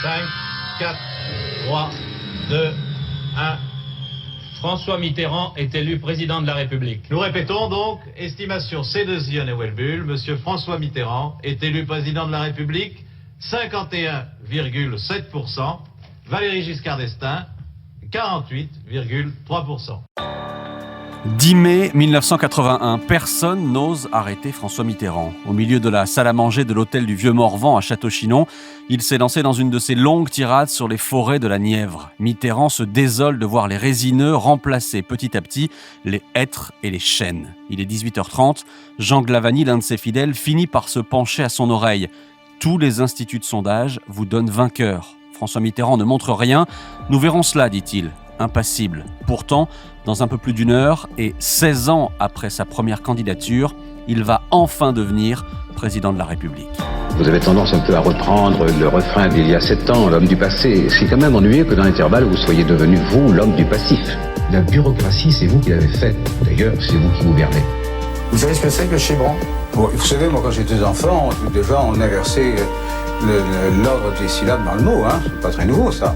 5, 4, 3, 2, 1. François Mitterrand est élu président de la République. Nous répétons donc, estimation C2I et Welbull, Monsieur François Mitterrand est élu président de la République, 51,7%, Valéry Giscard d'Estaing, 48,3%. 10 mai 1981, personne n'ose arrêter François Mitterrand. Au milieu de la salle à manger de l'hôtel du Vieux-Morvan à Château-Chinon, il s'est lancé dans une de ses longues tirades sur les forêts de la Nièvre. Mitterrand se désole de voir les résineux remplacer petit à petit les hêtres et les chênes. Il est 18h30, Jean Glavany, l'un de ses fidèles, finit par se pencher à son oreille. Tous les instituts de sondage vous donnent vainqueur. François Mitterrand ne montre rien. Nous verrons cela, dit-il. Impassible. Pourtant, dans un peu plus d'une heure et 16 ans après sa première candidature, il va enfin devenir président de la République. Vous avez tendance un peu à reprendre le refrain d'il y a 7 ans, l'homme du passé. C'est quand même ennuyeux que dans l'intervalle, vous soyez devenu, vous, l'homme du passif. La bureaucratie, c'est vous qui l'avez faite. D'ailleurs, c'est vous qui gouvernez. Vous savez ce que c'est que le chibron ? Bon, vous savez, moi, quand j'étais enfant, déjà, on inversait l'ordre des syllabes dans le mot, hein. C'est pas très nouveau, ça.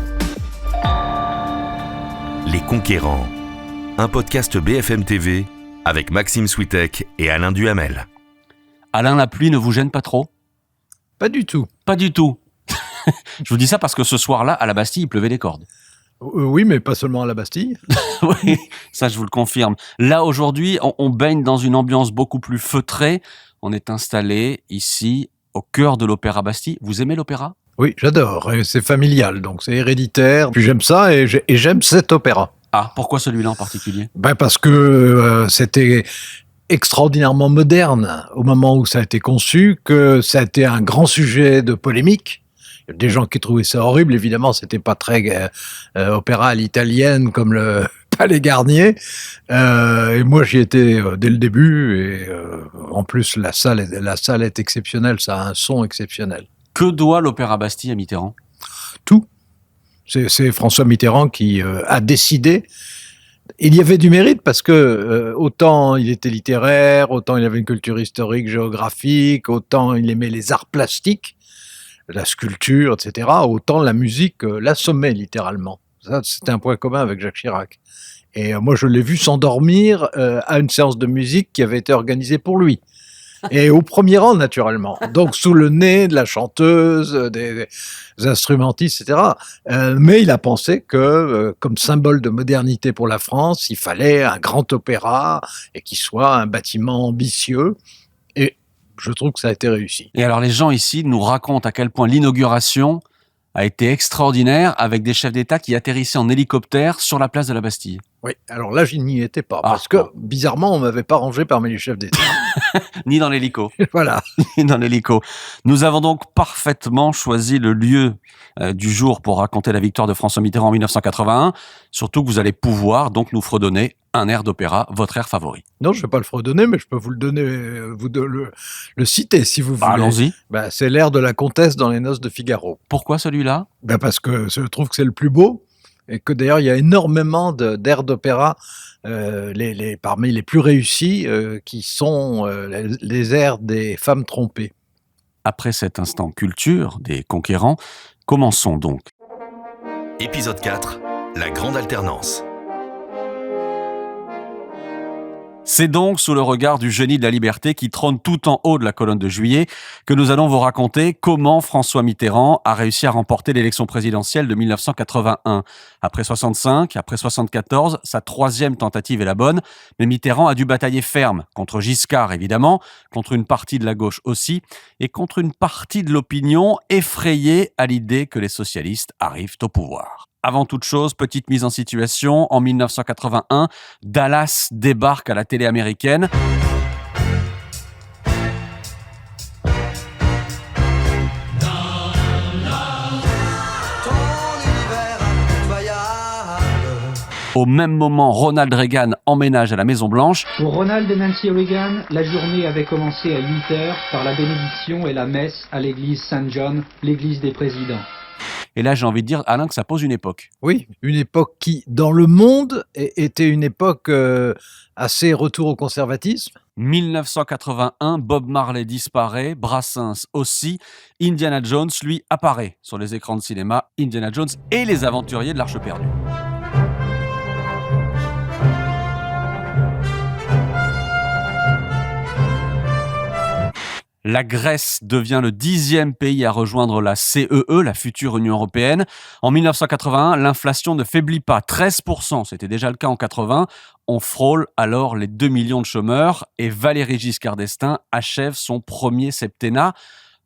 Les Conquérants, un podcast BFM TV avec Maxime Switek et Alain Duhamel. Alain, la pluie ne vous gêne pas trop ? Pas du tout. Pas du tout. Je vous dis ça parce que ce soir-là, à la Bastille, il pleuvait des cordes. Oui, mais pas seulement à la Bastille. Oui, ça je vous le confirme. Là, aujourd'hui, on baigne dans une ambiance beaucoup plus feutrée. On est installé ici, au cœur de l'Opéra Bastille. Vous aimez l'opéra ? Oui, j'adore. Et c'est familial, donc c'est héréditaire. Puis j'aime ça et j'aime cet opéra. Ah, pourquoi celui-là en particulier ? Parce que c'était extraordinairement moderne au moment où ça a été conçu, que ça a été un grand sujet de polémique. Il y a des gens qui trouvaient ça horrible, évidemment, c'était pas très opéra à l'italienne comme le Palais Garnier. Et moi, j'y étais dès le début. Et en plus, la salle est exceptionnelle, ça a un son exceptionnel. Que doit l'Opéra Bastille à Mitterrand ? Tout. C'est François Mitterrand qui a décidé. Il y avait du mérite parce que autant il était littéraire, autant il avait une culture historique, géographique, autant il aimait les arts plastiques, la sculpture, etc. Autant la musique l'assommait littéralement. Ça, c'était un point commun avec Jacques Chirac. Et moi, je l'ai vu s'endormir à une séance de musique qui avait été organisée pour lui. Et au premier rang, naturellement. Donc, sous le nez de la chanteuse, des instrumentistes, etc. Mais il a pensé que, comme symbole de modernité pour la France, il fallait un grand opéra et qu'il soit un bâtiment ambitieux. Et je trouve que ça a été réussi. Et alors, les gens ici nous racontent à quel point l'inauguration a été extraordinaire avec des chefs d'État qui atterrissaient en hélicoptère sur la place de la Bastille. Oui, alors là, je n'y étais pas, parce que, bizarrement, on ne m'avait pas rangé parmi les chefs d'État. Ni dans l'hélico. Voilà. Ni dans l'hélico. Nous avons donc parfaitement choisi le lieu du jour pour raconter la victoire de François Mitterrand en 1981. Surtout que vous allez pouvoir donc nous fredonner un air d'opéra, votre air favori. Non, je ne vais pas le fredonner, mais je peux vous le donner, le citer si vous voulez. Allons-y. C'est l'air de la comtesse dans les noces de Figaro. Pourquoi celui-là ? Parce que je trouve que c'est le plus beau. Et que d'ailleurs, il y a énormément d'airs d'opéra, parmi les plus réussis, qui sont les airs des femmes trompées. Après cet instant culture des Conquérants, commençons donc. Épisode 4, la grande alternance. C'est donc sous le regard du génie de la liberté qui trône tout en haut de la colonne de Juillet que nous allons vous raconter comment François Mitterrand a réussi à remporter l'élection présidentielle de 1981. Après 65, après 74, sa troisième tentative est la bonne, mais Mitterrand a dû batailler ferme, contre Giscard évidemment, contre une partie de la gauche aussi, et contre une partie de l'opinion effrayée à l'idée que les socialistes arrivent au pouvoir. Avant toute chose, petite mise en situation, en 1981, Dallas débarque à la télé américaine. Au même moment, Ronald Reagan emménage à la Maison-Blanche. Pour Ronald et Nancy Reagan, la journée avait commencé à 8h par la bénédiction et la messe à l'église Saint John, l'église des présidents. Et là, j'ai envie de dire, Alain, que ça pose une époque. Oui, une époque qui, dans le monde, était une époque assez retour au conservatisme. 1981, Bob Marley disparaît, Brassens aussi, Indiana Jones, lui, apparaît sur les écrans de cinéma, Indiana Jones et les aventuriers de l'Arche perdue. La Grèce devient le 10e pays à rejoindre la CEE, la future Union européenne. En 1981, l'inflation ne faiblit pas, 13%, c'était déjà le cas en 80. On frôle alors les 2 millions de chômeurs et Valéry Giscard d'Estaing achève son premier septennat,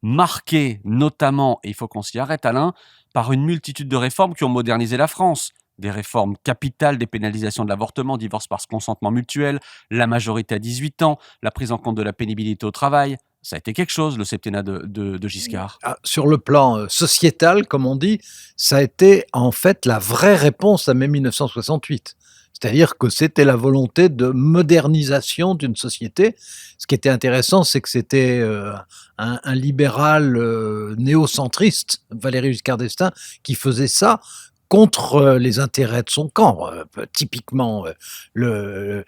marqué notamment, et il faut qu'on s'y arrête Alain, par une multitude de réformes qui ont modernisé la France. Des réformes capitales, des pénalisations de l'avortement, divorce par consentement mutuel, la majorité à 18 ans, la prise en compte de la pénibilité au travail. Ça a été quelque chose, le septennat de Giscard. Sur le plan sociétal, comme on dit, ça a été en fait la vraie réponse à mai 1968. C'est-à-dire que c'était la volonté de modernisation d'une société. Ce qui était intéressant, c'est que c'était un libéral néocentriste, Valéry Giscard d'Estaing, qui faisait ça contre les intérêts de son camp. Typiquement, le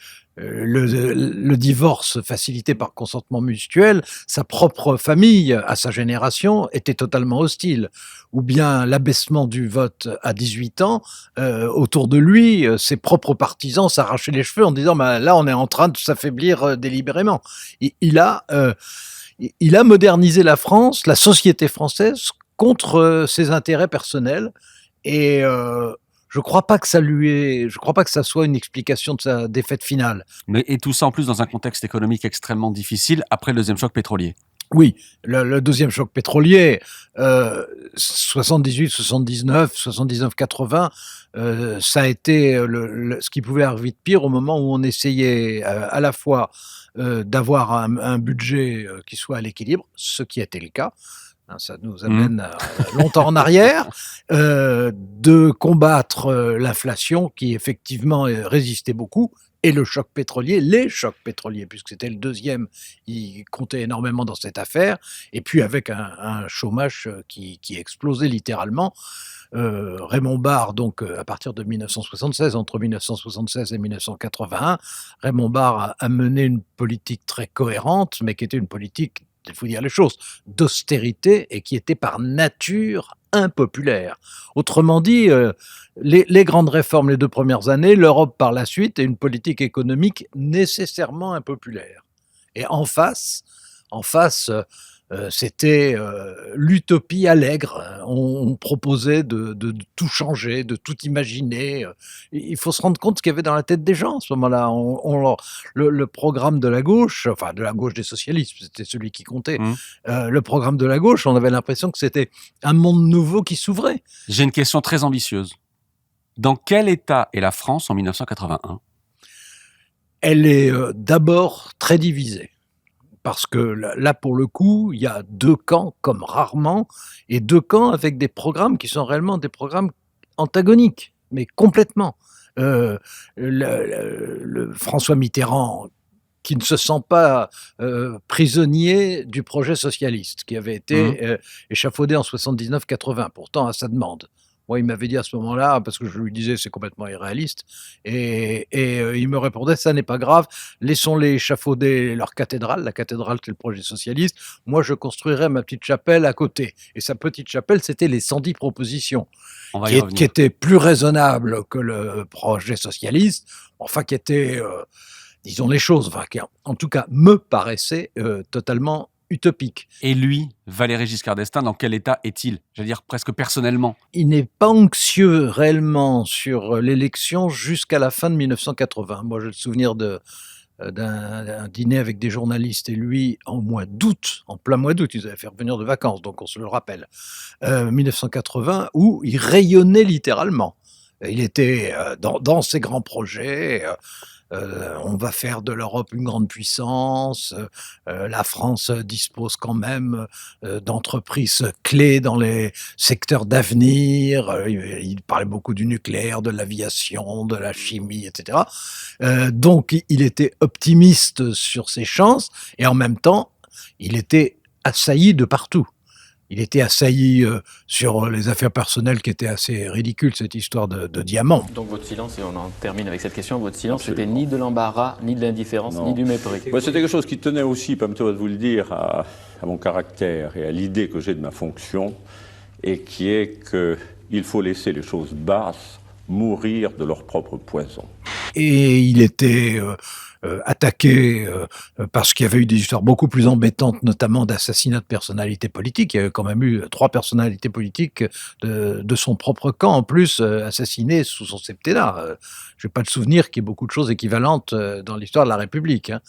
divorce facilité par consentement mutuel, sa propre famille, à sa génération, était totalement hostile. Ou bien l'abaissement du vote à 18 ans, autour de lui, ses propres partisans s'arrachaient les cheveux en disant bah, « là, on est en train de s'affaiblir délibérément ». Il a modernisé la France, la société française, contre ses intérêts personnels. Et je crois pas que ça soit une explication de sa défaite finale. Et tout ça en plus dans un contexte économique extrêmement difficile après le deuxième choc pétrolier. Oui, le deuxième choc pétrolier, 78, 79, 79, 80, ça a été ce qui pouvait arriver de pire au moment où on essayait à la fois d'avoir un budget qui soit à l'équilibre, ce qui était le cas. Ça nous amène longtemps en arrière, de combattre l'inflation qui effectivement résistait beaucoup, et les chocs pétroliers, puisque c'était le deuxième, il comptait énormément dans cette affaire, et puis avec un chômage qui explosait littéralement. Raymond Barre, donc à partir de 1976, entre 1976 et 1981, Raymond Barre a mené une politique très cohérente, mais qui était une politique, il faut dire les choses, d'austérité et qui était par nature impopulaire. Autrement dit, les grandes réformes les 2 premières années, l'Europe par la suite et une politique économique nécessairement impopulaire. Et en face, c'était l'utopie allègre. On proposait de tout changer, de tout imaginer. Il faut se rendre compte ce qu'il y avait dans la tête des gens à ce moment-là. Le programme de la gauche, enfin de la gauche des socialistes, c'était celui qui comptait. Le programme de la gauche, on avait l'impression que c'était un monde nouveau qui s'ouvrait. J'ai une question très ambitieuse. Dans quel état est la France en 1981 ? Elle est d'abord très divisée. Parce que là, pour le coup, il y a 2 camps comme rarement, et 2 camps avec des programmes qui sont réellement des programmes antagoniques, mais complètement. François Mitterrand, qui ne se sent pas prisonnier du projet socialiste, qui avait été échafaudé en 79-80, pourtant à sa demande. Moi, il m'avait dit à ce moment-là, parce que je lui disais c'est complètement irréaliste, et il me répondait ça n'est pas grave, laissons-les échafauder leur cathédrale, la cathédrale c'est le projet socialiste, moi je construirai ma petite chapelle à côté. Et sa petite chapelle, c'était les 110 propositions, qui étaient plus raisonnables que le projet socialiste, enfin qui étaient, disons les choses, enfin, qui en tout cas me paraissaient totalement utopique. Et lui, Valéry Giscard d'Estaing, dans quel état est-il ? J'allais dire presque personnellement. Il n'est pas anxieux réellement sur l'élection jusqu'à la fin de 1980. Moi, j'ai le souvenir d'un dîner avec des journalistes et lui en mois d'août, en plein mois d'août, ils avaient fait revenir de vacances, donc on se le rappelle, 1980, où il rayonnait littéralement. Il était dans ses grands projets. On va faire de l'Europe une grande puissance, la France dispose quand même d'entreprises clés dans les secteurs d'avenir, il parlait beaucoup du nucléaire, de l'aviation, de la chimie, etc. Donc il était optimiste sur ses chances, et en même temps, il était assailli de partout. Il était assailli sur les affaires personnelles qui étaient assez ridicules, cette histoire de diamants. Donc votre silence, et on en termine avec cette question, votre silence c'était ni de l'embarras, ni de l'indifférence, ni du mépris. Moi, c'était quelque chose qui tenait aussi, permettez-moi de vous le dire, à mon caractère et à l'idée que j'ai de ma fonction, et qui est qu'il faut laisser les choses basses mourir de leur propre poison. Et il était attaqué parce qu'il y avait eu des histoires beaucoup plus embêtantes, notamment d'assassinat de personnalités politiques. Il y avait quand même eu 3 personnalités politiques de son propre camp, en plus, assassinées sous son septennat. Je n'ai pas le souvenir qu'il y ait beaucoup de choses équivalentes dans l'histoire de la République. Hein.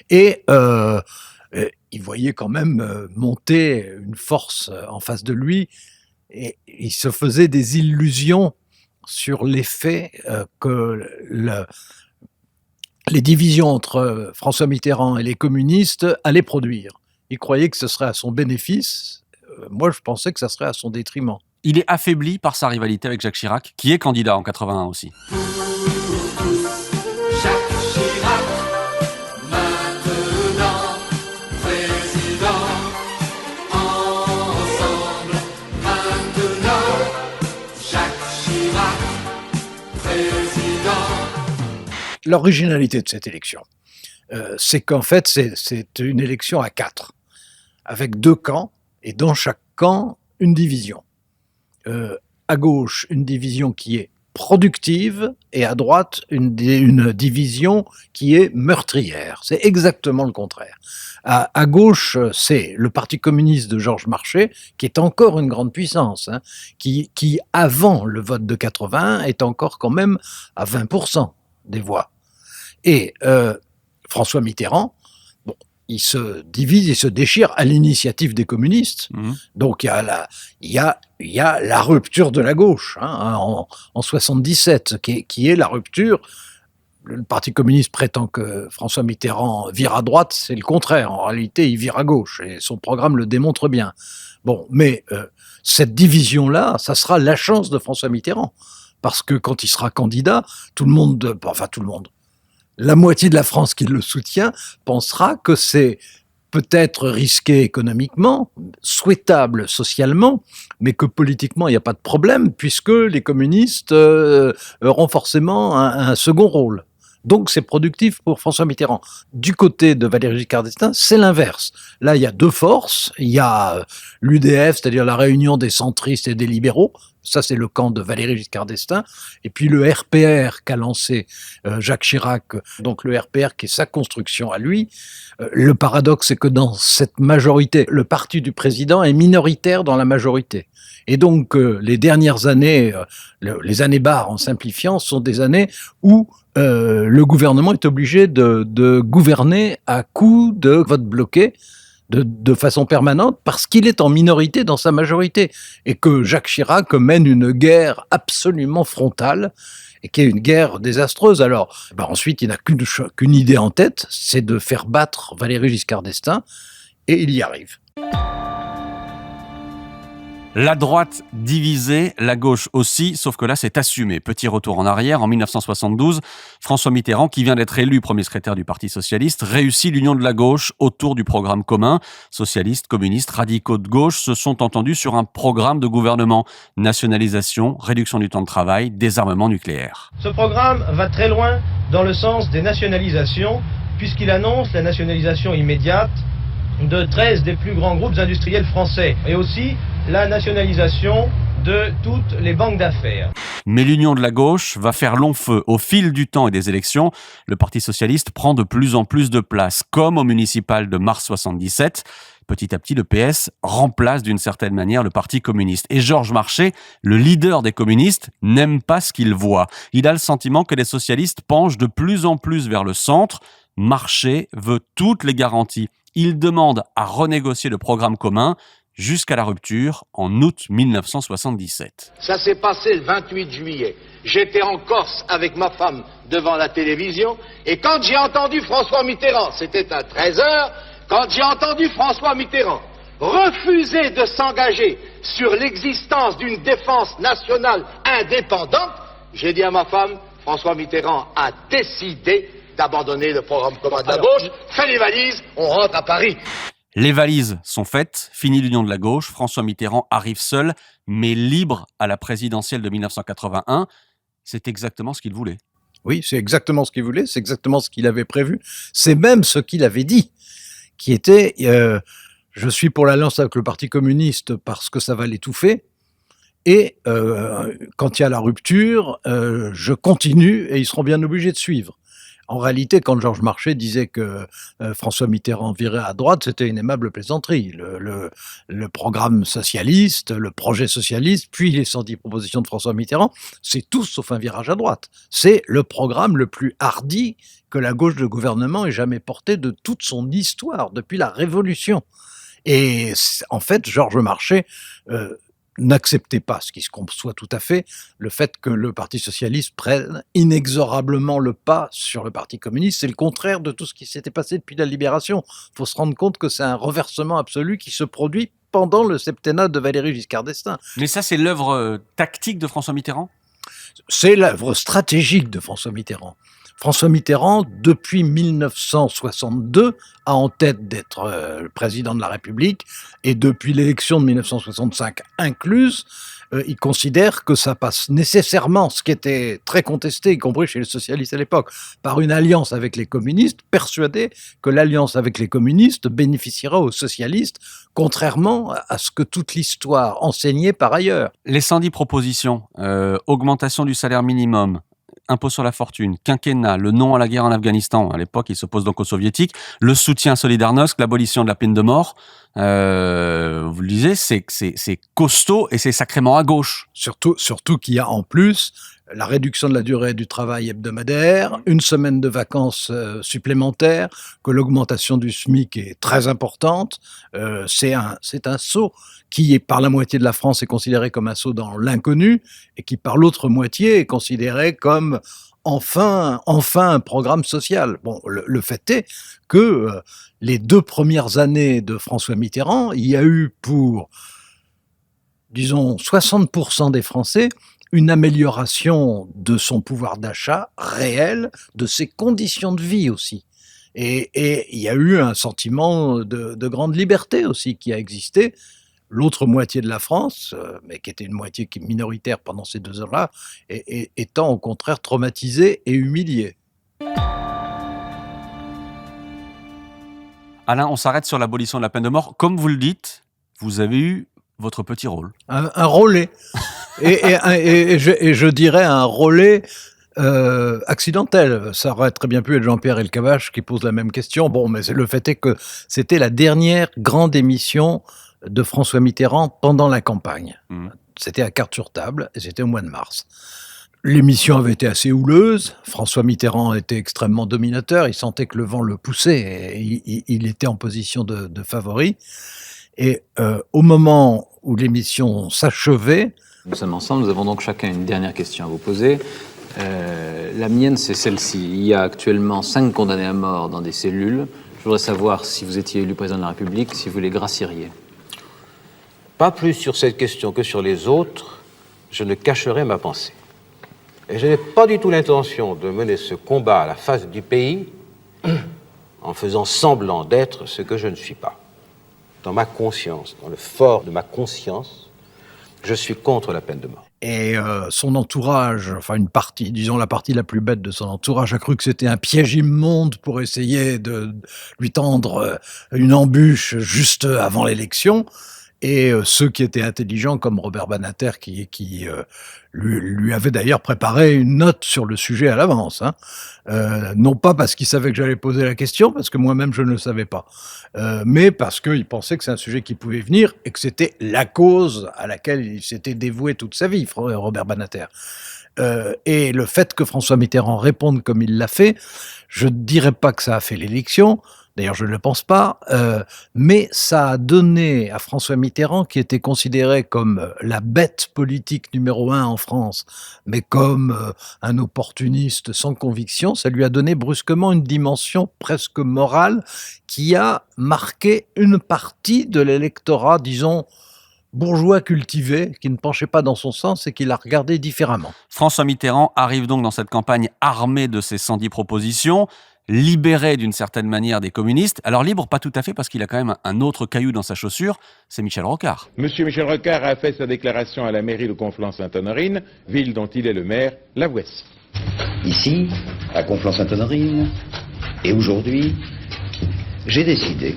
Et il voyait quand même monter une force en face de lui, et il se faisait des illusions sur l'effet que les divisions entre François Mitterrand et les communistes allaient produire. Il croyait que ce serait à son bénéfice. Moi, je pensais que ça serait à son détriment. Il est affaibli par sa rivalité avec Jacques Chirac, qui est candidat en 81 aussi. Jacques Chirac, maintenant président, ensemble, maintenant, Jacques Chirac, président. L'originalité de cette élection, c'est qu'en fait, c'est une élection à 4, avec 2 camps, et dans chaque camp, une division. À gauche, une division qui est productive, et à droite, une division qui est meurtrière. C'est exactement le contraire. À gauche, c'est le Parti communiste de Georges Marchais, qui est encore une grande puissance, hein, qui, avant le vote de 81, est encore quand même à 20% des voix. Et François Mitterrand, bon, il se divise, il se déchire à l'initiative des communistes. Donc il y a la rupture de la gauche, hein, en 77, qui est la rupture. Le Parti communiste prétend que François Mitterrand vire à droite, c'est le contraire. En réalité, il vire à gauche, et son programme le démontre bien. Bon, mais cette division-là, ça sera la chance de François Mitterrand. Parce que quand il sera candidat, la moitié de la France qui le soutient pensera que c'est peut-être risqué économiquement, souhaitable socialement, mais que politiquement, il n'y a pas de problème, puisque les communistes auront forcément un second rôle. Donc c'est productif pour François Mitterrand. Du côté de Valéry Giscard d'Estaing, c'est l'inverse. Là, il y a 2 forces. Il y a l'UDF, c'est-à-dire la réunion des centristes et des libéraux. Ça, c'est le camp de Valéry Giscard d'Estaing. Et puis le RPR qu'a lancé Jacques Chirac, donc le RPR qui est sa construction à lui. Le paradoxe, c'est que dans cette majorité, le parti du président est minoritaire dans la majorité. Et donc les dernières années, les années barres en simplifiant, sont des années où le gouvernement est obligé de gouverner à coup de vote bloqué, de façon permanente, parce qu'il est en minorité dans sa majorité, et que Jacques Chirac mène une guerre absolument frontale, et qui est une guerre désastreuse. Alors, ensuite, il n'a qu'une idée en tête, c'est de faire battre Valéry Giscard d'Estaing, et il y arrive. La droite divisée, la gauche aussi, sauf que là c'est assumé. Petit retour en arrière, en 1972, François Mitterrand, qui vient d'être élu premier secrétaire du Parti socialiste, réussit l'union de la gauche autour du programme commun. Socialistes, communistes, radicaux de gauche se sont entendus sur un programme de gouvernement. Nationalisation, réduction du temps de travail, désarmement nucléaire. Ce programme va très loin dans le sens des nationalisations, puisqu'il annonce la nationalisation immédiate de 13 des plus grands groupes industriels français, et aussi la nationalisation de toutes les banques d'affaires. Mais l'union de la gauche va faire long feu. Au fil du temps et des élections, le Parti socialiste prend de plus en plus de place, comme au municipal de mars 77. Petit à petit, le PS remplace d'une certaine manière le Parti communiste. Et Georges Marchais, le leader des communistes, n'aime pas ce qu'il voit. Il a le sentiment que les socialistes penchent de plus en plus vers le centre. Marchais veut toutes les garanties. Il demande à renégocier le programme commun jusqu'à la rupture en août 1977. Ça s'est passé le 28 juillet. J'étais en Corse avec ma femme devant la télévision, et quand j'ai entendu François Mitterrand, c'était à 13h, quand j'ai entendu François Mitterrand refuser de s'engager sur l'existence d'une défense nationale indépendante, j'ai dit à ma femme, François Mitterrand a décidé d'abandonner le programme commun de la gauche, fais les valises, on rentre à Paris. Les valises sont faites, fini l'union de la gauche, François Mitterrand arrive seul, mais libre à la présidentielle de 1981. C'est exactement ce qu'il voulait. Oui, c'est exactement ce qu'il voulait, c'est exactement ce qu'il avait prévu, c'est même ce qu'il avait dit, qui était je suis pour l'alliance avec le Parti communiste parce que ça va l'étouffer, et quand il y a la rupture, je continue et ils seront bien obligés de suivre. En réalité, quand Georges Marchais disait que François Mitterrand virait à droite, c'était une aimable plaisanterie. Le programme socialiste, le projet socialiste, puis les 110 propositions de François Mitterrand, c'est tout sauf un virage à droite. C'est le programme le plus hardi que la gauche de gouvernement ait jamais porté de toute son histoire, depuis la Révolution. Et en fait, Georges Marchais n'acceptait pas, ce qui se conçoit tout à fait, le fait que le Parti socialiste prenne inexorablement le pas sur le Parti communiste. C'est le contraire de tout ce qui s'était passé depuis la Libération. Il faut se rendre compte que c'est un renversement absolu qui se produit pendant le septennat de Valéry Giscard d'Estaing. Mais ça, c'est l'œuvre tactique de François Mitterrand ? C'est l'œuvre stratégique de François Mitterrand. François Mitterrand, depuis 1962, a en tête d'être président de la République, et depuis l'élection de 1965 incluse, il considère que ça passe nécessairement, ce qui était très contesté, y compris chez les socialistes à l'époque, par une alliance avec les communistes, persuadé que l'alliance avec les communistes bénéficiera aux socialistes, contrairement à ce que toute l'histoire enseignait par ailleurs. Les 110 propositions, augmentation du salaire minimum, impôt sur la fortune, quinquennat, le non à la guerre en Afghanistan, à l'époque il s'oppose donc aux soviétiques, le soutien à Solidarnosc, l'abolition de la peine de mort, vous le disiez, c'est costaud et c'est sacrément à gauche. Surtout qu'il y a en plus la réduction de la durée du travail hebdomadaire, une semaine de vacances supplémentaires, que l'augmentation du SMIC est très importante. C'est un saut qui, par la moitié de la France, est considéré comme un saut dans l'inconnu, et qui, par l'autre moitié, est considéré comme enfin un programme social. Bon, le fait est que les 2 premières années de François Mitterrand, il y a eu pour, disons, 60% des Français, une amélioration de son pouvoir d'achat réel, de ses conditions de vie aussi. Et il y a eu un sentiment de grande liberté aussi qui a existé. L'autre moitié de la France, mais qui était une moitié minoritaire pendant ces 2 ans-là, étant au contraire traumatisée et humiliée. Alain, on s'arrête sur l'abolition de la peine de mort. Comme vous le dites, vous avez eu votre petit rôle. Un relais. et je dirais un relais accidentel. Ça aurait très bien pu être Jean-Pierre Elkabbach qui pose la même question. Bon, mais le fait est que c'était la dernière grande émission de François Mitterrand pendant la campagne. C'était à carte sur table et c'était au mois de mars. L'émission avait été assez houleuse. François Mitterrand était extrêmement dominateur. Il sentait que le vent le poussait et il était en position de favori. Et au moment où l'émission s'achevait... Nous sommes ensemble, nous avons donc chacun une dernière question à vous poser. La mienne, c'est celle-ci. Il y a actuellement 5 condamnés à mort dans des cellules. Je voudrais savoir, si vous étiez élu président de la République, si vous les gracieriez. Pas plus sur cette question que sur les autres, je ne cacherai ma pensée. Et je n'ai pas du tout l'intention de mener ce combat à la face du pays en faisant semblant d'être ce que je ne suis pas. Dans ma conscience, dans le fort de ma conscience, je suis contre la peine de mort. Et son entourage, enfin une partie, disons la partie la plus bête de son entourage, a cru que c'était un piège immonde pour essayer de lui tendre une embûche juste avant l'élection. Et ceux qui étaient intelligents, comme Robert Badinter, qui lui avait d'ailleurs préparé une note sur le sujet à l'avance, hein. Non pas parce qu'il savait que j'allais poser la question, parce que moi-même je ne le savais pas, mais parce qu'il pensait que c'est un sujet qui pouvait venir et que c'était la cause à laquelle il s'était dévoué toute sa vie, Robert Badinter. Et le fait que François Mitterrand réponde comme il l'a fait, je ne dirais pas que ça a fait l'élection, d'ailleurs je ne le pense pas, mais ça a donné à François Mitterrand, qui était considéré comme la bête politique numéro 1 en France, mais comme un opportuniste sans conviction, ça lui a donné brusquement une dimension presque morale qui a marqué une partie de l'électorat, disons, bourgeois cultivé, qui ne penchait pas dans son sens et qui l'a regardé différemment. François Mitterrand arrive donc dans cette campagne armé de ses 110 propositions. libéré d'une certaine manière des communistes. Alors libre, pas tout à fait, parce qu'il a quand même un autre caillou dans sa chaussure, c'est Michel Rocard. Monsieur Michel Rocard a fait sa déclaration à la mairie de Conflans-Sainte-Honorine, ville dont il est le maire. La voici. Ici, à Conflans-Sainte-Honorine, et aujourd'hui, j'ai décidé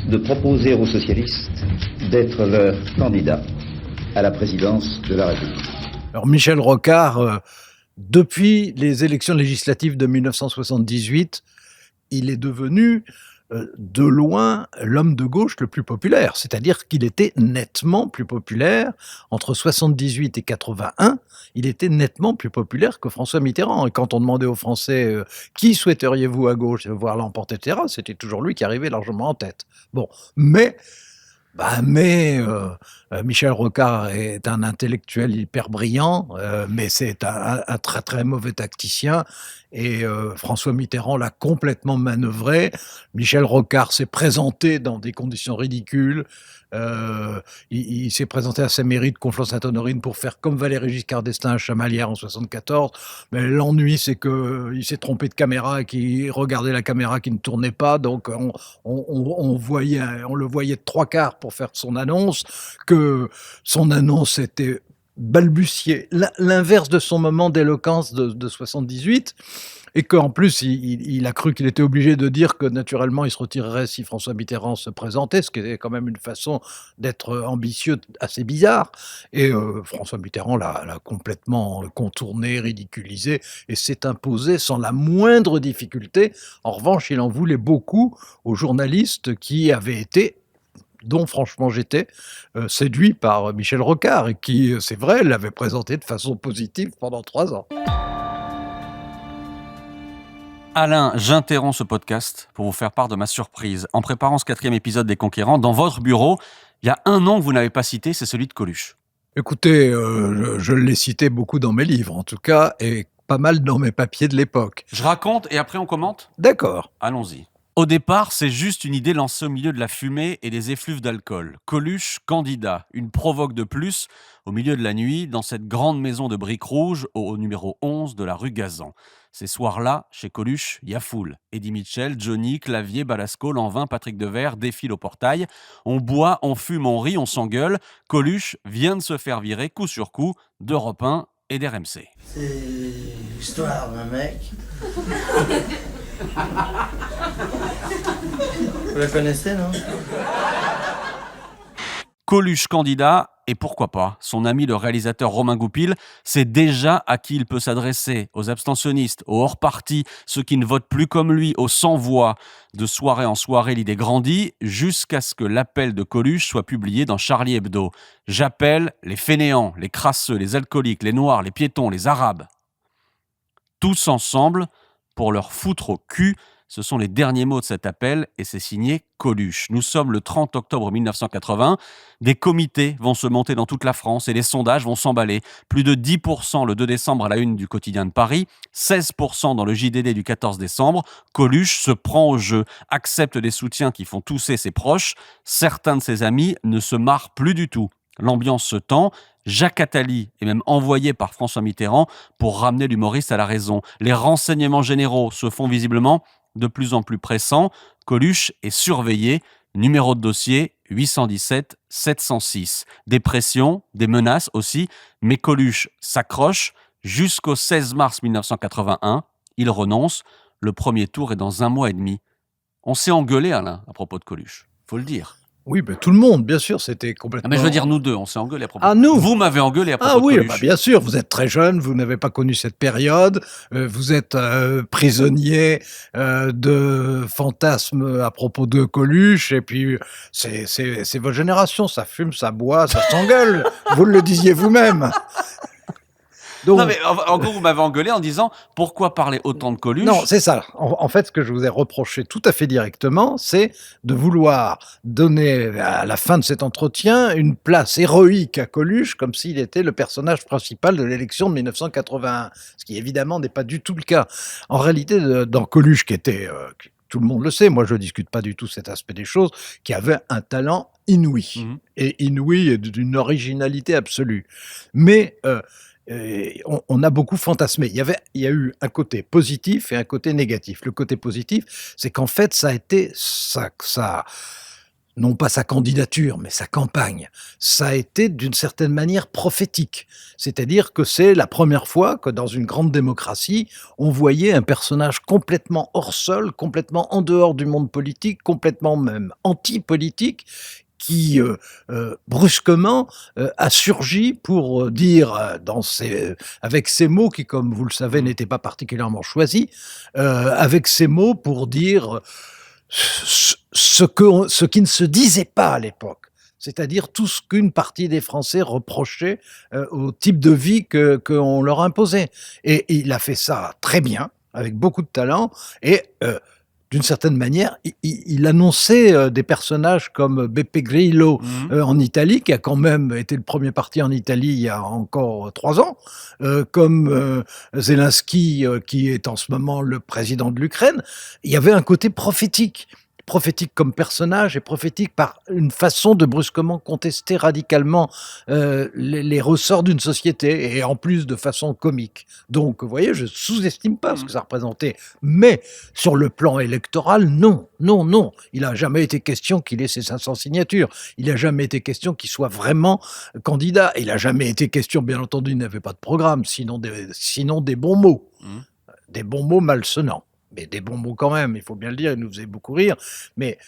de proposer aux socialistes d'être leur candidat à la présidence de la République. Alors Michel Rocard, depuis les élections législatives de 1978, il est devenu de loin l'homme de gauche le plus populaire, c'est-à-dire qu'il était nettement plus populaire entre 78 et 81, il était nettement plus populaire que François Mitterrand. Et quand on demandait aux Français qui souhaiteriez-vous à gauche voir l'emporter, etc., c'était toujours lui qui arrivait largement en tête. Bon, mais Michel Rocard est un intellectuel hyper brillant, mais c'est un très très mauvais tacticien, et François Mitterrand l'a complètement manœuvré. Michel Rocard s'est présenté dans des conditions ridicules. Il s'est présenté à sa mairie de Conflans-Sainte-Honorine pour faire comme Valéry Giscard d'Estaing à Chamalières en 74. Mais l'ennui, c'est qu'il s'est trompé de caméra et qu'il regardait la caméra qui ne tournait pas. Donc on le voyait de trois quarts pour faire son annonce, que son annonce était balbutiée, l'inverse de son moment d'éloquence de 78. Et qu'en plus, il a cru qu'il était obligé de dire que naturellement, il se retirerait si François Mitterrand se présentait, ce qui est quand même une façon d'être ambitieux assez bizarre. Et François Mitterrand l'a complètement contourné, ridiculisé, et s'est imposé sans la moindre difficulté. En revanche, il en voulait beaucoup aux journalistes qui avaient été, dont franchement j'étais, séduit par Michel Rocard, et qui, c'est vrai, l'avait présenté de façon positive pendant 3 ans. Alain, j'interromps ce podcast pour vous faire part de ma surprise. En préparant ce 4e épisode des Conquérants, dans votre bureau, il y a un nom que vous n'avez pas cité, c'est celui de Coluche. Écoutez, je l'ai cité beaucoup dans mes livres, en tout cas, et pas mal dans mes papiers de l'époque. Je raconte et après on commente ? D'accord. Allons-y. Au départ, c'est juste une idée lancée au milieu de la fumée et des effluves d'alcool. Coluche, candidat, une provoque de plus, au milieu de la nuit, dans cette grande maison de briques rouges au numéro 11 de la rue Gazan. Ces soirs-là, chez Coluche, il y a foule. Eddie Mitchell, Johnny, Clavier, Balasco, Lanvin, Patrick Devers défilent au portail. On boit, on fume, on rit, on s'engueule. Coluche vient de se faire virer coup sur coup d'Europe 1 et d'RMC. C'est l'histoire d'un mec. Vous la connaissez, non ? Coluche candidat, et pourquoi pas, son ami le réalisateur Romain Goupil sait déjà à qui il peut s'adresser, aux abstentionnistes, aux hors-partis, ceux qui ne votent plus comme lui, aux sans-voix. De soirée en soirée, l'idée grandit, jusqu'à ce que l'appel de Coluche soit publié dans Charlie Hebdo. J'appelle les fainéants, les crasseux, les alcooliques, les noirs, les piétons, les arabes. Tous ensemble, pour leur foutre au cul. Ce sont les derniers mots de cet appel et c'est signé Coluche. Nous sommes le 30 octobre 1980. Des comités vont se monter dans toute la France et les sondages vont s'emballer. Plus de 10% le 2 décembre à la une du quotidien de Paris, 16% dans le JDD du 14 décembre. Coluche se prend au jeu, accepte des soutiens qui font tousser ses proches. Certains de ses amis ne se marrent plus du tout. L'ambiance se tend. Jacques Attali est même envoyé par François Mitterrand pour ramener l'humoriste à la raison. Les renseignements généraux se font visiblement de plus en plus pressants. Coluche est surveillé. Numéro de dossier 817 706. Des pressions, des menaces aussi, mais Coluche s'accroche jusqu'au 16 mars 1981. Il renonce. Le premier tour est dans 1 mois et demi. On s'est engueulé, Alain, à propos de Coluche. Faut le dire. Oui, mais tout le monde, bien sûr, c'était complètement... Mais je veux dire, nous deux, on s'est engueulé à propos de Coluche. Nous Vous m'avez engueulé à propos de Coluche. Coluche. Ah oui, bien sûr, vous êtes très jeune, vous n'avez pas connu cette période, vous êtes prisonnier de fantasmes à propos de Coluche, et puis c'est votre génération, ça fume, ça boit, ça s'engueule, vous le disiez vous-même. Donc, non mais en gros vous m'avez engueulé en disant pourquoi parler autant de Coluche ? Non, c'est ça. En fait, ce que je vous ai reproché tout à fait directement, c'est de vouloir donner à la fin de cet entretien une place héroïque à Coluche, comme s'il était le personnage principal de l'élection de 1981, ce qui évidemment n'est pas du tout le cas. En réalité, dans Coluche, qui était, tout le monde le sait, moi je ne discute pas du tout cet aspect des choses, qui avait un talent inouï, et inouï et d'une originalité absolue. Mais on a beaucoup fantasmé. Il y a eu un côté positif et un côté négatif. Le côté positif, c'est qu'en fait, ça a été non pas sa candidature, mais sa campagne. Ça a été d'une certaine manière prophétique. C'est-à-dire que c'est la première fois que dans une grande démocratie, on voyait un personnage complètement hors sol, complètement en dehors du monde politique, complètement même anti-politique, qui brusquement a surgi pour dire avec ces mots qui, comme vous le savez, n'étaient pas particulièrement choisis, avec ces mots pour dire ce qui ne se disait pas à l'époque, c'est-à-dire tout ce qu'une partie des Français reprochait au type de vie qu'on leur imposait. Et il a fait ça très bien, avec beaucoup de talent, et d'une certaine manière, il annonçait des personnages comme Beppe Grillo en Italie, qui a quand même été le premier parti en Italie il y a encore 3 ans, comme Zelensky, qui est en ce moment le président de l'Ukraine. Il y avait un côté prophétique comme personnage et prophétique par une façon de brusquement contester radicalement les ressorts d'une société, et en plus de façon comique. Donc, vous voyez, je sous-estime pas ce que ça représentait. Mais sur le plan électoral, non. Il n'a jamais été question qu'il ait ses 500 signatures. Il n'a jamais été question qu'il soit vraiment candidat. Il n'a jamais été question, bien entendu, il n'avait pas de programme, sinon des bons mots. Des bons mots malsonnants. Mais des bons mots quand même, il faut bien le dire, il nous faisait beaucoup rire. Mais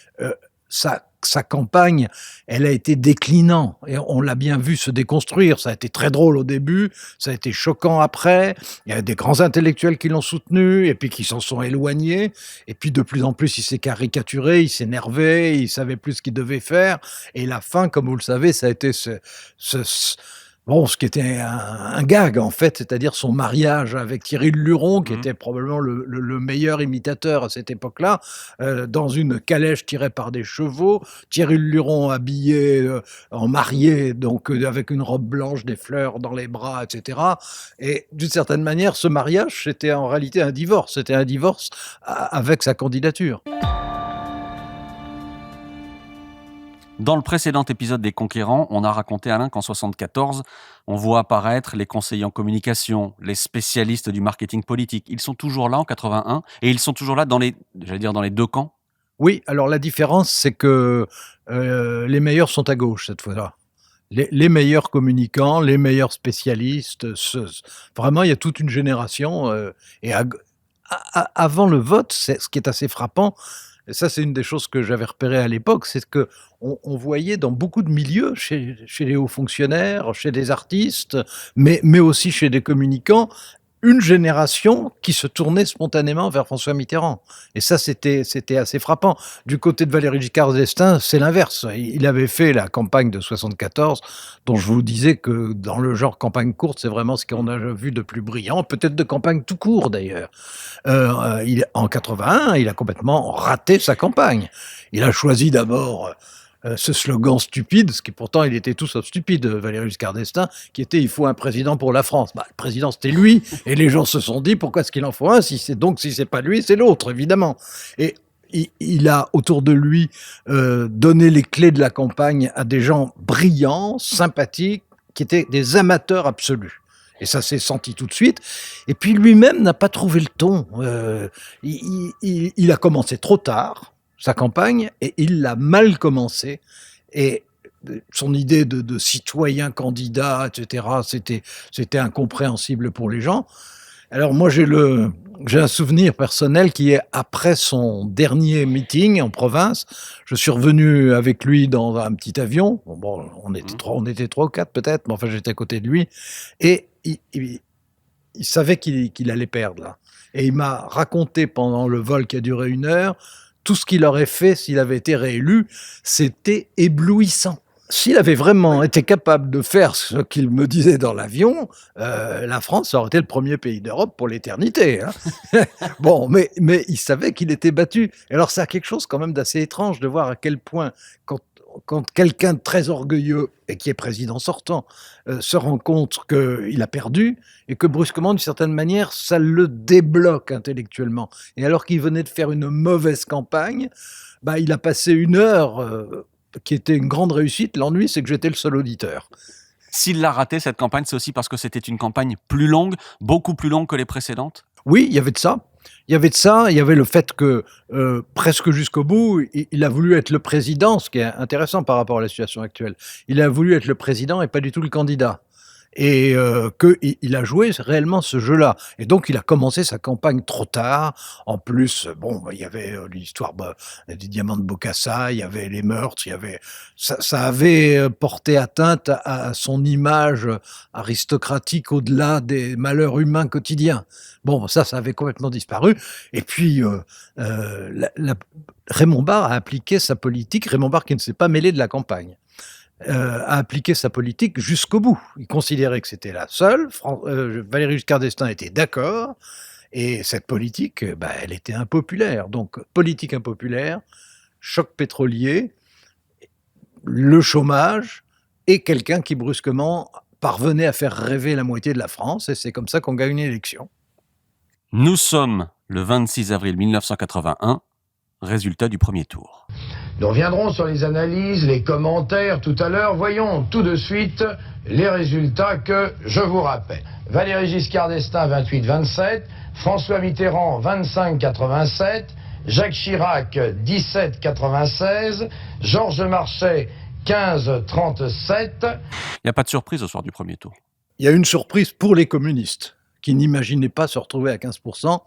sa campagne, elle a été déclinant, et on l'a bien vu se déconstruire. Ça a été très drôle au début, ça a été choquant après. Il y a des grands intellectuels qui l'ont soutenu, et puis qui s'en sont éloignés. Et puis de plus en plus, il s'est caricaturé, il s'énervait, il savait plus ce qu'il devait faire. Et la fin, comme vous le savez, ça a été ce qui était un gag, en fait, c'est-à-dire son mariage avec Thierry Luron, qui était probablement le meilleur imitateur à cette époque-là, dans une calèche tirée par des chevaux, Thierry Luron habillé en marié, donc avec une robe blanche, des fleurs dans les bras, etc. Et d'une certaine manière, ce mariage, c'était en réalité un divorce. C'était un divorce avec sa candidature. Dans le précédent épisode des Conquérants, on a raconté, Alain, qu'en 1974, on voit apparaître les conseillers en communication, les spécialistes du marketing politique. Ils sont toujours là en 81, et ils sont toujours là dans les deux camps. Oui, alors la différence, c'est que les meilleurs sont à gauche cette fois-là. Les meilleurs communicants, les meilleurs spécialistes, vraiment, il y a toute une génération. Et avant le vote, ce qui est assez frappant, et ça, c'est une des choses que j'avais repérées à l'époque, c'est qu'on voyait dans beaucoup de milieux, chez les hauts fonctionnaires, chez des artistes, mais aussi chez des communicants, une génération qui se tournait spontanément vers François Mitterrand. Et ça, c'était assez frappant. Du côté de Valéry Giscard d'Estaing, c'est l'inverse. Il avait fait la campagne de 74, dont je vous disais que dans le genre campagne courte, c'est vraiment ce qu'on a vu de plus brillant, peut-être de campagne tout court d'ailleurs. En 81, il a complètement raté sa campagne. Il a choisi d'abord ce slogan stupide, ce qui pourtant il était tout sauf stupide, Valéry Giscard d'Estaing, qui était « il faut un président pour la France ». Le président c'était lui, et les gens se sont dit pourquoi est-ce qu'il en faut un, si c'est pas lui, c'est l'autre, évidemment. Et il a autour de lui donné les clés de la campagne à des gens brillants, sympathiques, qui étaient des amateurs absolus. Et ça s'est senti tout de suite. Et puis lui-même n'a pas trouvé le ton. Il a commencé trop tard sa campagne, et il l'a mal commencé, et son idée de citoyen candidat, etc., c'était incompréhensible pour les gens. Alors moi, j'ai un souvenir personnel qui est après son dernier meeting en province, je suis revenu avec lui dans un petit avion, on était 3 ou 4 peut-être, mais enfin j'étais à côté de lui, et il savait qu'il allait perdre là. Et il m'a raconté pendant le vol qui a duré 1 heure, tout ce qu'il aurait fait s'il avait été réélu, c'était éblouissant. S'il avait vraiment été capable de faire ce qu'il me disait dans l'avion, la France aurait été le premier pays d'Europe pour l'éternité. Hein. Bon, mais il savait qu'il était battu. Et alors, ça a quelque chose quand même d'assez étrange de voir à quel point, quand quelqu'un de très orgueilleux et qui est président sortant se rend compte qu'il a perdu et que brusquement, d'une certaine manière, ça le débloque intellectuellement. Et alors qu'il venait de faire une mauvaise campagne, il a passé 1 heure qui était une grande réussite. L'ennui, c'est que j'étais le seul auditeur. S'il l'a raté, cette campagne, c'est aussi parce que c'était une campagne plus longue, beaucoup plus longue que les précédentes? Oui, il y avait de ça. Il y avait le fait que, presque jusqu'au bout, il a voulu être le président, ce qui est intéressant par rapport à la situation actuelle. Il a voulu être le président et pas du tout le candidat. Et qu'il a joué réellement ce jeu-là. Et donc, il a commencé sa campagne trop tard. En plus, il y avait l'histoire des diamants de Bokassa, il y avait les meurtres, ça avait porté atteinte à son image aristocratique au-delà des malheurs humains quotidiens. Bon, ça avait complètement disparu. Et puis, Raymond Barre a appliqué sa politique. Raymond Barre qui ne s'est pas mêlé de la campagne. A appliqué sa politique jusqu'au bout. Il considérait que c'était la seule. Valéry Giscard d'Estaing était d'accord. Et cette politique, elle était impopulaire. Donc, politique impopulaire, choc pétrolier, le chômage et quelqu'un qui brusquement parvenait à faire rêver la moitié de la France. Et c'est comme ça qu'on gagne une élection. Nous sommes le 26 avril 1981, résultat du premier tour. Nous reviendrons sur les analyses, les commentaires tout à l'heure. Voyons tout de suite les résultats que je vous rappelle. Valéry Giscard d'Estaing, 28-27. François Mitterrand, 25-87. Jacques Chirac, 17-96. Georges Marchais, 15-37. Il n'y a pas de surprise au soir du premier tour. Il y a une surprise pour les communistes, qui n'imaginaient pas se retrouver à 15%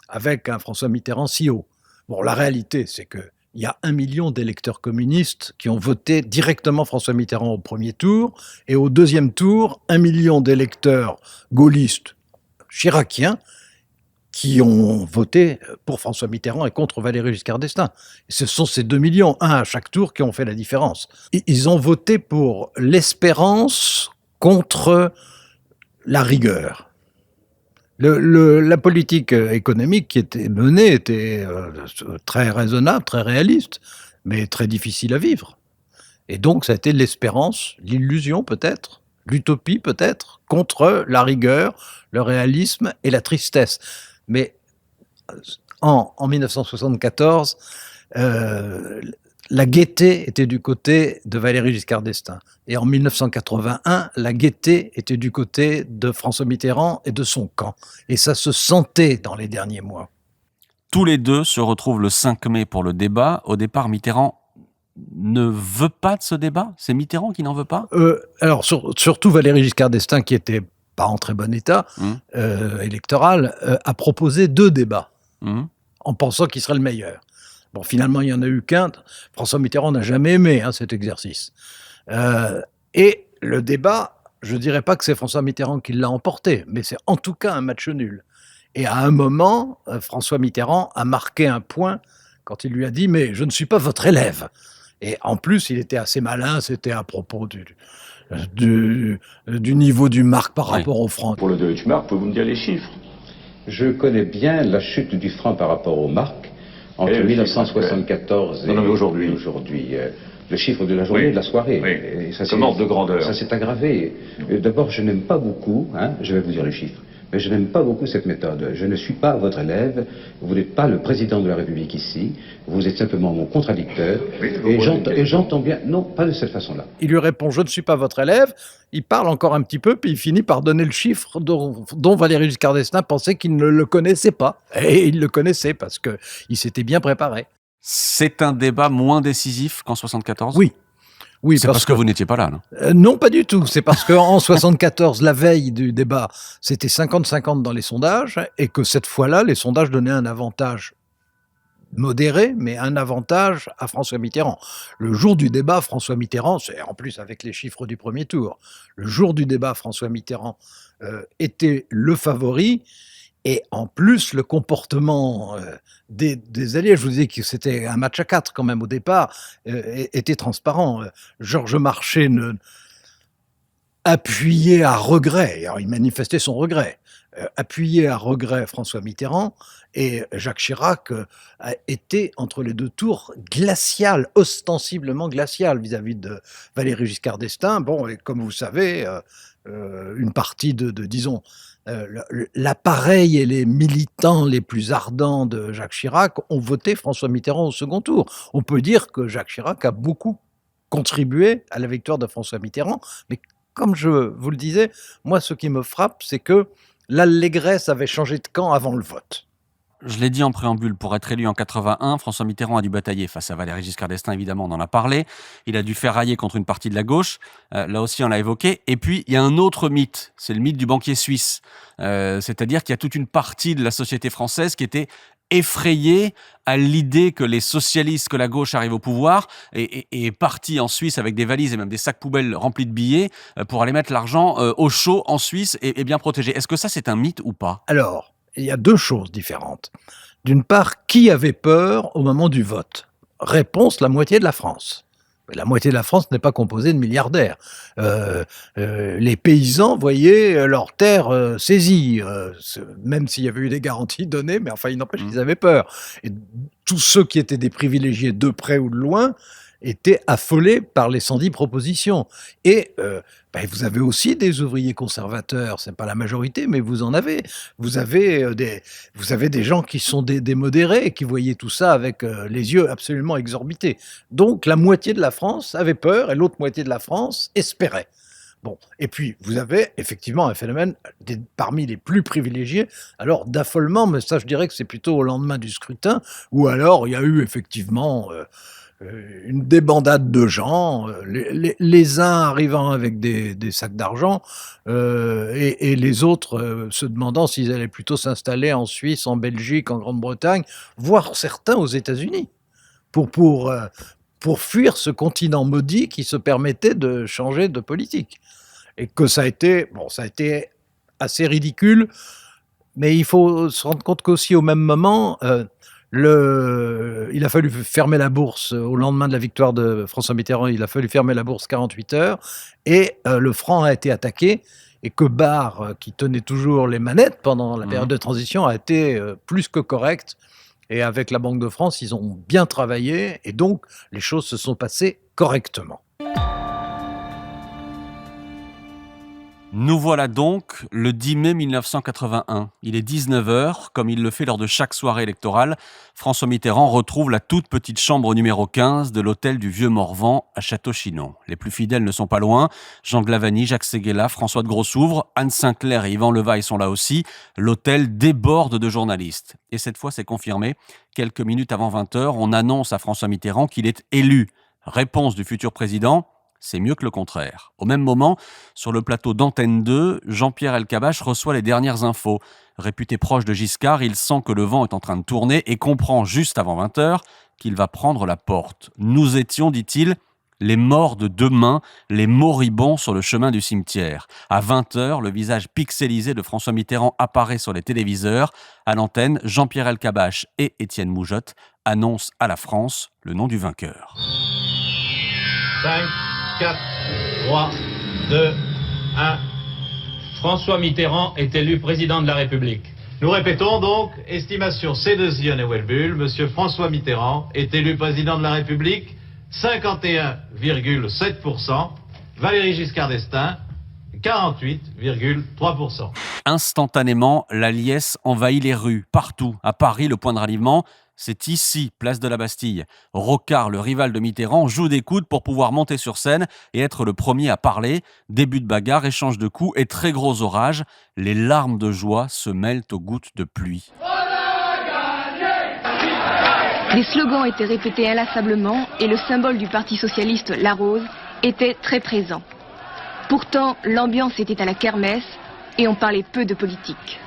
avec un François Mitterrand si haut. Bon, la réalité, c'est que il y a 1 million d'électeurs communistes qui ont voté directement François Mitterrand au premier tour, et au deuxième tour, 1 million d'électeurs gaullistes chiraciens qui ont voté pour François Mitterrand et contre Valéry Giscard d'Estaing. Ce sont ces 2 millions, un à chaque tour, qui ont fait la différence. Ils ont voté pour l'espérance contre la rigueur. La politique économique qui était menée était très raisonnable, très réaliste, mais très difficile à vivre. Et donc, ça a été l'espérance, l'illusion peut-être, l'utopie peut-être, contre la rigueur, le réalisme et la tristesse. Mais en 1974, la gaieté était du côté de Valéry Giscard d'Estaing. Et en 1981, la gaieté était du côté de François Mitterrand et de son camp. Et ça se sentait dans les derniers mois. Tous les deux se retrouvent le 5 mai pour le débat. Au départ, Mitterrand ne veut pas de ce débat? C'est Mitterrand qui n'en veut pas? Alors, surtout Valéry Giscard d'Estaing, qui était pas en très bon état électoral, a proposé 2 débats, en pensant qu'il serait le meilleur. Bon, finalement, il n'y en a eu qu'un. François Mitterrand n'a jamais aimé cet exercice. Et le débat, je ne dirais pas que c'est François Mitterrand qui l'a emporté, mais c'est en tout cas un match nul. Et à un moment, François Mitterrand a marqué un point quand il lui a dit « Mais je ne suis pas votre élève ». Et en plus, il était assez malin, c'était à propos du niveau du mark par rapport au franc. Pour le Deutschmark, pouvez-vous me dire les chiffres? Je connais bien la chute du franc par rapport au mark entre 1974 et aujourd'hui. Le chiffre de la journée, de la soirée. Oui. Et ça, comme ordre de grandeur. Ça s'est aggravé. D'abord, je n'aime pas beaucoup, je vais vous dire les chiffres, mais je n'aime pas beaucoup cette méthode. Je ne suis pas votre élève, vous n'êtes pas le président de la République ici, vous êtes simplement mon contradicteur, et j'entends bien... Non, pas de cette façon-là. Il lui répond « Je ne suis pas votre élève », il parle encore un petit peu, puis il finit par donner le chiffre dont Valéry Giscard d'Estaing pensait qu'il ne le connaissait pas. Et il le connaissait parce qu'il s'était bien préparé. C'est un débat moins décisif qu'en 74? Oui. C'est parce que vous n'étiez pas là, non? Non, pas du tout. C'est parce qu'en 74, la veille du débat, c'était 50-50 dans les sondages, et que cette fois-là, les sondages donnaient un avantage modéré, mais un avantage à François Mitterrand. Le jour du débat, François Mitterrand, c'est en plus avec les chiffres du premier tour, le jour du débat, François Mitterrand était le favori. Et en plus, le comportement des alliés, je vous disais que c'était un match à 4 quand même au départ, était transparent. Georges Marchais appuyait à regret, alors il manifestait son regret, appuyait à regret François Mitterrand, et Jacques Chirac était entre les 2 tours glacial, ostensiblement glacial vis-à-vis de Valéry Giscard d'Estaing. Bon, et comme vous savez, une partie disons, l'appareil et les militants les plus ardents de Jacques Chirac ont voté François Mitterrand au second tour. On peut dire que Jacques Chirac a beaucoup contribué à la victoire de François Mitterrand, mais comme je vous le disais, moi, ce qui me frappe, c'est que l'allégresse avait changé de camp avant le vote. Je l'ai dit en préambule, pour être élu en 81, François Mitterrand a dû batailler face à Valéry Giscard d'Estaing, évidemment, on en a parlé. Il a dû ferrailler contre une partie de la gauche, là aussi on l'a évoqué. Et puis, il y a un autre mythe, c'est le mythe du banquier suisse. C'est-à-dire qu'il y a toute une partie de la société française qui était effrayée à l'idée que les socialistes, que la gauche arrive au pouvoir, et est parti en Suisse avec des valises et même des sacs poubelles remplis de billets pour aller mettre l'argent au chaud en Suisse et bien protégé. Est-ce que ça, c'est un mythe ou pas ? Alors, il y a deux choses différentes. D'une part, qui avait peur au moment du vote ? Réponse, la moitié de la France. La moitié de la France n'est pas composée de milliardaires. Les paysans voyaient leurs terres saisies, même s'il y avait eu des garanties données, mais enfin, il n'empêche qu'ils avaient peur. Et tous ceux qui étaient des privilégiés de près ou de loin étaient affolés par les 110 propositions. Et vous avez aussi des ouvriers conservateurs, c'est pas la majorité, mais vous en avez. Vous avez des gens qui sont des modérés, qui voyaient tout ça avec les yeux absolument exorbités. Donc la moitié de la France avait peur et l'autre moitié de la France espérait. Bon, et puis vous avez effectivement un phénomène parmi les plus privilégiés, alors d'affolement, mais ça je dirais que c'est plutôt au lendemain du scrutin, où alors il y a eu effectivement une débandade de gens, les uns arrivant avec des sacs d'argent et les autres se demandant s'ils allaient plutôt s'installer en Suisse, en Belgique, en Grande-Bretagne, voire certains aux États-Unis, pour fuir ce continent maudit qui se permettait de changer de politique. Et que ça a été assez ridicule, mais il faut se rendre compte qu'aussi au même moment, il a fallu fermer la bourse au lendemain de la victoire de François Mitterrand, il a fallu fermer la bourse 48 heures, et le franc a été attaqué, et que Barre, qui tenait toujours les manettes pendant la période de transition, a été plus que correct. Et avec la Banque de France, ils ont bien travaillé, et donc les choses se sont passées correctement. Nous voilà donc le 10 mai 1981. Il est 19h, comme il le fait lors de chaque soirée électorale. François Mitterrand retrouve la toute petite chambre numéro 15 de l'hôtel du Vieux-Morvan à Château-Chinon. Les plus fidèles ne sont pas loin. Jean Glavany, Jacques Séguéla, François de Grossouvre, Anne Sinclair et Yvan Levaille sont là aussi. L'hôtel déborde de journalistes. Et cette fois, c'est confirmé. Quelques minutes avant 20h, on annonce à François Mitterrand qu'il est élu. Réponse du futur président: c'est mieux que le contraire. Au même moment, sur le plateau d'Antenne 2, Jean-Pierre Elkabbach reçoit les dernières infos. Réputé proche de Giscard, il sent que le vent est en train de tourner et comprend juste avant 20h qu'il va prendre la porte. Nous étions, dit-il, les morts de demain, les moribonds sur le chemin du cimetière. À 20h, le visage pixelisé de François Mitterrand apparaît sur les téléviseurs. À l'antenne, Jean-Pierre Elkabbach et Étienne Moujotte annoncent à la France le nom du vainqueur. 5, 4, 3, 2, 1. François Mitterrand est élu président de la République. Nous répétons donc, estimation C2 et Welbull, Monsieur François Mitterrand est élu président de la République, 51,7%, Valéry Giscard d'Estaing, 48,3%. Instantanément, la liesse envahit les rues, partout. À Paris, le point de ralliement, c'est ici, place de la Bastille. Rocard, le rival de Mitterrand, joue des coudes pour pouvoir monter sur scène et être le premier à parler. Début de bagarre, échange de coups et très gros orage. Les larmes de joie se mêlent aux gouttes de pluie. Les slogans étaient répétés inlassablement et le symbole du Parti socialiste, la rose, était très présent. Pourtant, l'ambiance était à la kermesse et on parlait peu de politique.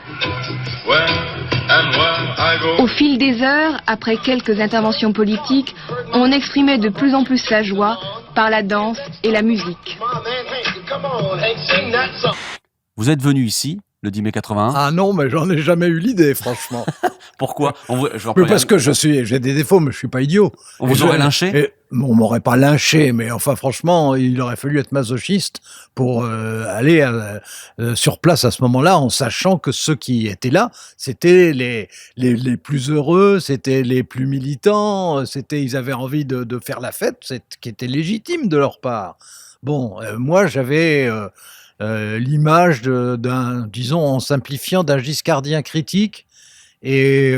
Au fil des heures, après quelques interventions politiques, on exprimait de plus en plus la joie par la danse et la musique. Vous êtes venu ici le 10 mai 81 ? Ah non, mais j'en ai jamais eu l'idée, franchement. Pourquoi ? Parce que j'ai des défauts, mais je suis pas idiot. On vous aurait lynché ? On m'aurait pas lynché, mais enfin franchement, il aurait fallu être masochiste pour aller sur place à ce moment-là, en sachant que ceux qui étaient là, c'était les plus heureux, c'était les plus militants, ils avaient envie de faire la fête, qui était légitime de leur part. Bon, moi j'avais l'image disons en simplifiant, d'un giscardien critique Et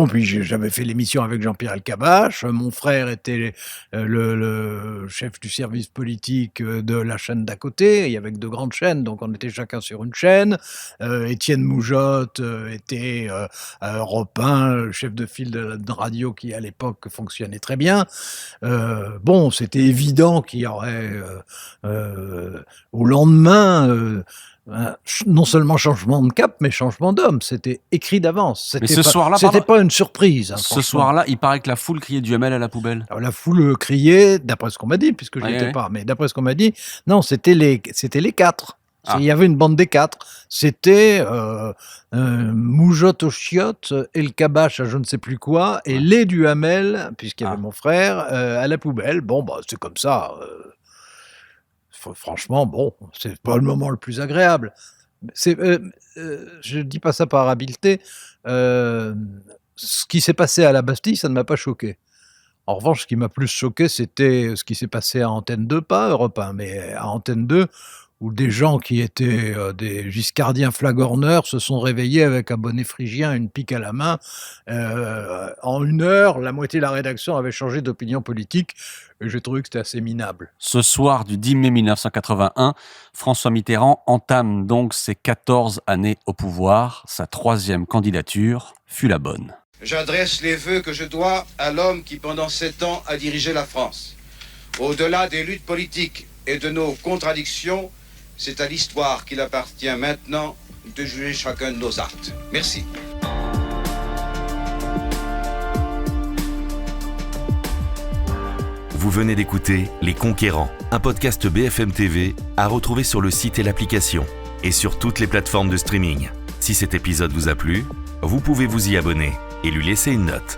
puis j'avais fait l'émission avec Jean-Pierre Elkabbach. Mon frère était le chef du service politique de la chaîne d'à côté. Il y avait que 2 grandes chaînes, donc on était chacun sur une chaîne. Étienne Moujotte était à Europe 1, chef de file de radio qui à l'époque fonctionnait très bien. C'était évident qu'il y aurait au lendemain non seulement changement de cap, mais changement d'homme. C'était écrit d'avance. Mais ce soir-là, c'était pas une surprise. Ce soir-là, il paraît que la foule criait Duhamel à la poubelle. Alors, la foule criait, d'après ce qu'on m'a dit, puisque je n'y étais pas, mais d'après ce qu'on m'a dit, non, c'était les 4. Il y avait une bande des 4. C'était Moujotte aux chiottes, Elkabbach à je ne sais plus quoi, et les Duhamel, puisqu'il y avait mon frère, à la poubelle. C'est comme ça. Franchement, c'est pas le moment le plus agréable. Je dis pas ça par habileté. Ce qui s'est passé à la Bastille, ça ne m'a pas choqué. En revanche, ce qui m'a plus choqué, c'était ce qui s'est passé à Antenne 2, pas à Europe 1, mais à Antenne 2, où des gens qui étaient des giscardiens flagorneurs se sont réveillés avec un bonnet phrygien, une pique à la main. En 1 heure, la moitié de la rédaction avait changé d'opinion politique, et j'ai trouvé que c'était assez minable. Ce soir du 10 mai 1981, François Mitterrand entame donc ses 14 années au pouvoir. Sa 3e candidature fut la bonne. J'adresse les vœux que je dois à l'homme qui pendant 7 ans a dirigé la France. Au-delà des luttes politiques et de nos contradictions, c'est à l'histoire qu'il appartient maintenant de juger chacun de nos actes. Merci. Vous venez d'écouter Les Conquérants, un podcast BFM TV à retrouver sur le site et l'application et sur toutes les plateformes de streaming. Si cet épisode vous a plu, vous pouvez vous y abonner et lui laisser une note.